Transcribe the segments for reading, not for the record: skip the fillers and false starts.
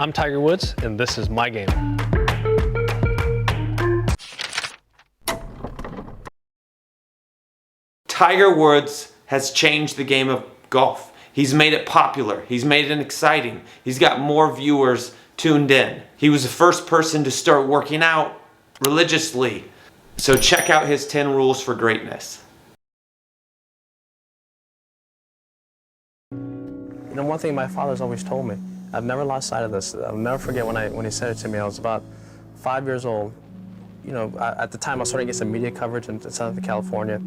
I'm Tiger Woods, and this is my game. Tiger Woods has changed the game of golf. He's made it popular. He's made it exciting. He's got more viewers tuned in. He was the first person to start working out religiously. So check out his 10 rules for greatness. You know, one thing my father's always told me, I've never lost sight of this. I'll never forget when he said it to me. I was about 5 years old. You know, at the time I was starting to get some media coverage in Southern California,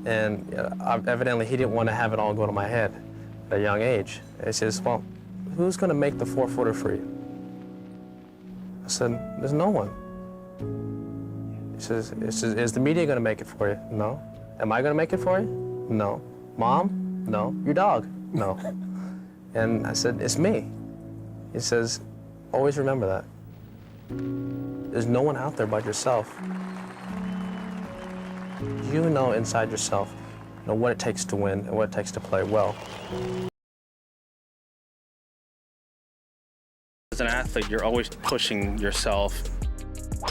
and evidently he didn't want to have it all go to my head at a young age. He says, well, who's going to make the 4-footer for you? I said, there's no one. He says, is the media going to make it for you? No. Am I going to make it for you? No. Mom? No. Your dog? No. And I said, it's me. He says, always remember that. There's no one out there but yourself. You know inside yourself, you know what it takes to win and what it takes to play well. As an athlete, you're always pushing yourself.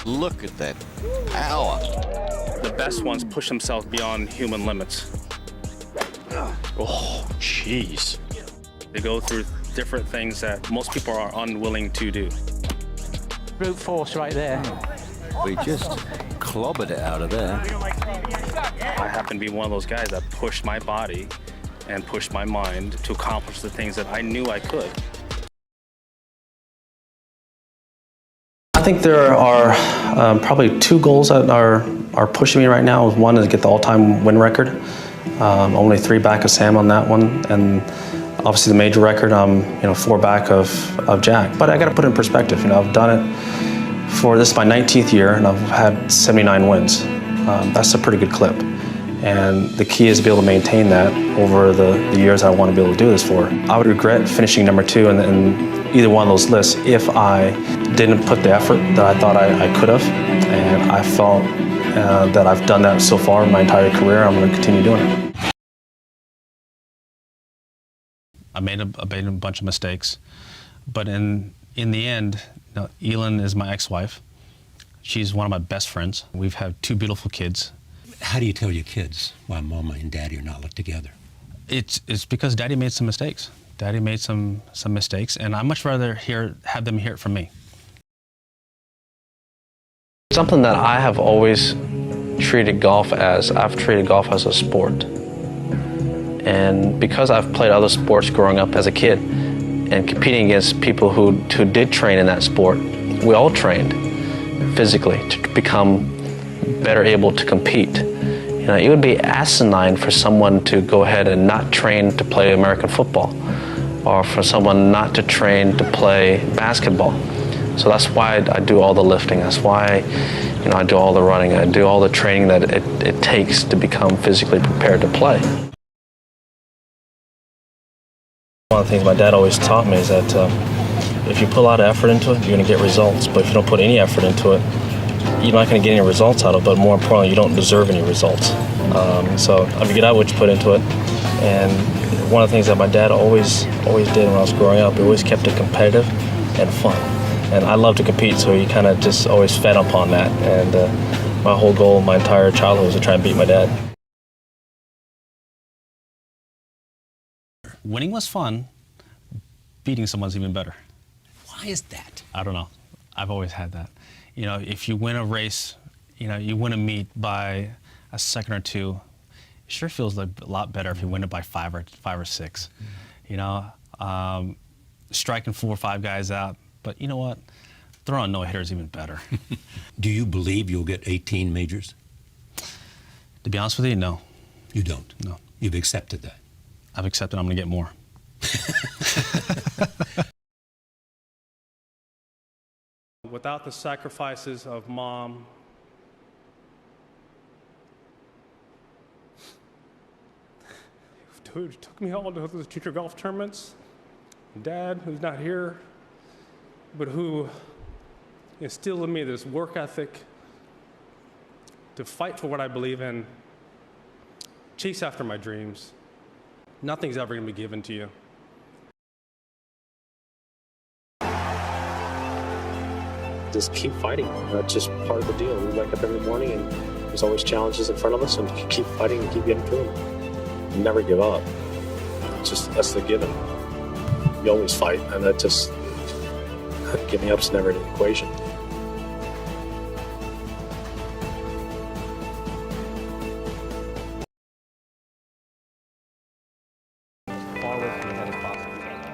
Look at that power. The best ones push themselves beyond human limits. Oh, jeez. They go through different things that most people are unwilling to do. Brute force right there. We just clobbered it out of there. I happen to be one of those guys that pushed my body and pushed my mind to accomplish the things that I knew I could. I think there are probably two goals that are pushing me right now. One is to get the all-time win record. Only 3 back of Sam on that one, and obviously the major record, 4 back of Jack. But I got to put it in perspective. You know, I've done it for this is my 19th year, and I've had 79 wins. That's a pretty good clip. And the key is to be able to maintain that over the years I want to be able to do this for. I would regret finishing number 2 in either one of those lists if I didn't put the effort that I thought I could have. And I felt that I've done that so far in my entire career. I'm going to continue doing it. I made a bunch of mistakes, but in the end, you know, Elin is my ex-wife. She's one of my best friends. We've had 2 beautiful kids. How do you tell your kids why Mama and Daddy are not together? It's because Daddy made some mistakes. Daddy made some mistakes, and I'd much rather have them hear it from me. Something that I have always treated golf as, I've treated golf as a sport. And because I've played other sports growing up as a kid and competing against people who did train in that sport, we all trained physically to become better able to compete. You know, it would be asinine for someone to go ahead and not train to play American football, or for someone not to train to play basketball. So that's why I do all the lifting. That's why, you know, I do all the running. I do all the training that it takes to become physically prepared to play. One of the things my dad always taught me is that if you put a lot of effort into it, you're going to get results. But if you don't put any effort into it, you're not going to get any results out of it. But more importantly, you don't deserve any results. So I mean, get out what you put into it. And one of the things that my dad always did when I was growing up, he always kept it competitive and fun. And I love to compete, so he kind of just always fed upon that. And my whole goal, my entire childhood, was to try and beat my dad. Winning was fun. Beating someone's even better. Why is that? I don't know. I've always had that. You know, if you win a race, you know, you win a meet by a second or 2, it sure feels like a lot better if you win it by 5 or 6. You know, striking 4 or 5 guys out. But you know what? Throwing no-hitter is even better. Do you believe you'll get 18 majors? To be honest with you, no. You don't? No. You've accepted that? I've accepted I'm going to get more. Without the sacrifices of Mom, who took me all to those junior golf tournaments, Dad, who's not here, but who instilled in me this work ethic to fight for what I believe in, chase after my dreams. Nothing's ever going to be given to you. just keep fighting. That's just part of the deal. We wake up every morning and there's always challenges in front of us, and you keep fighting and keep getting through them. Never give up. That's the given. You always fight, and that just, giving up's never an equation.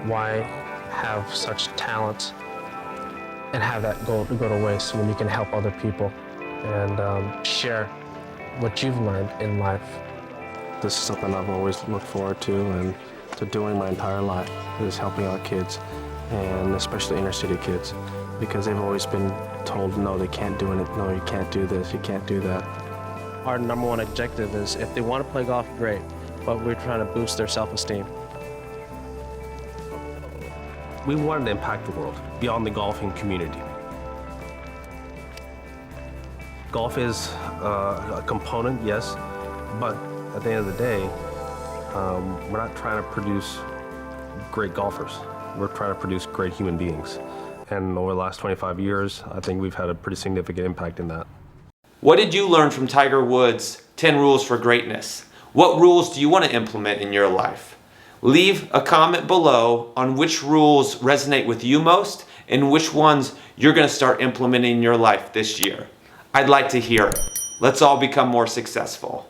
Why have such talent and have that go to waste when you can help other people and share what you've learned in life? This is something I've always looked forward to and to doing my entire life, is helping out kids, and especially inner city kids, because they've always been told, no, they can't do it, no, you can't do this, you can't do that. Our number one objective is if they want to play golf, great, but we're trying to boost their self-esteem. We wanted to impact the world beyond the golfing community. Golf is a component, yes, but at the end of the day, we're not trying to produce great golfers. We're trying to produce great human beings. And over the last 25 years, I think we've had a pretty significant impact in that. What did you learn from Tiger Woods' 10 Rules for Greatness? What rules do you want to implement in your life? Leave a comment below on which rules resonate with you most and which ones you're going to start implementing in your life this year. I'd like to hear it. Let's all become more successful.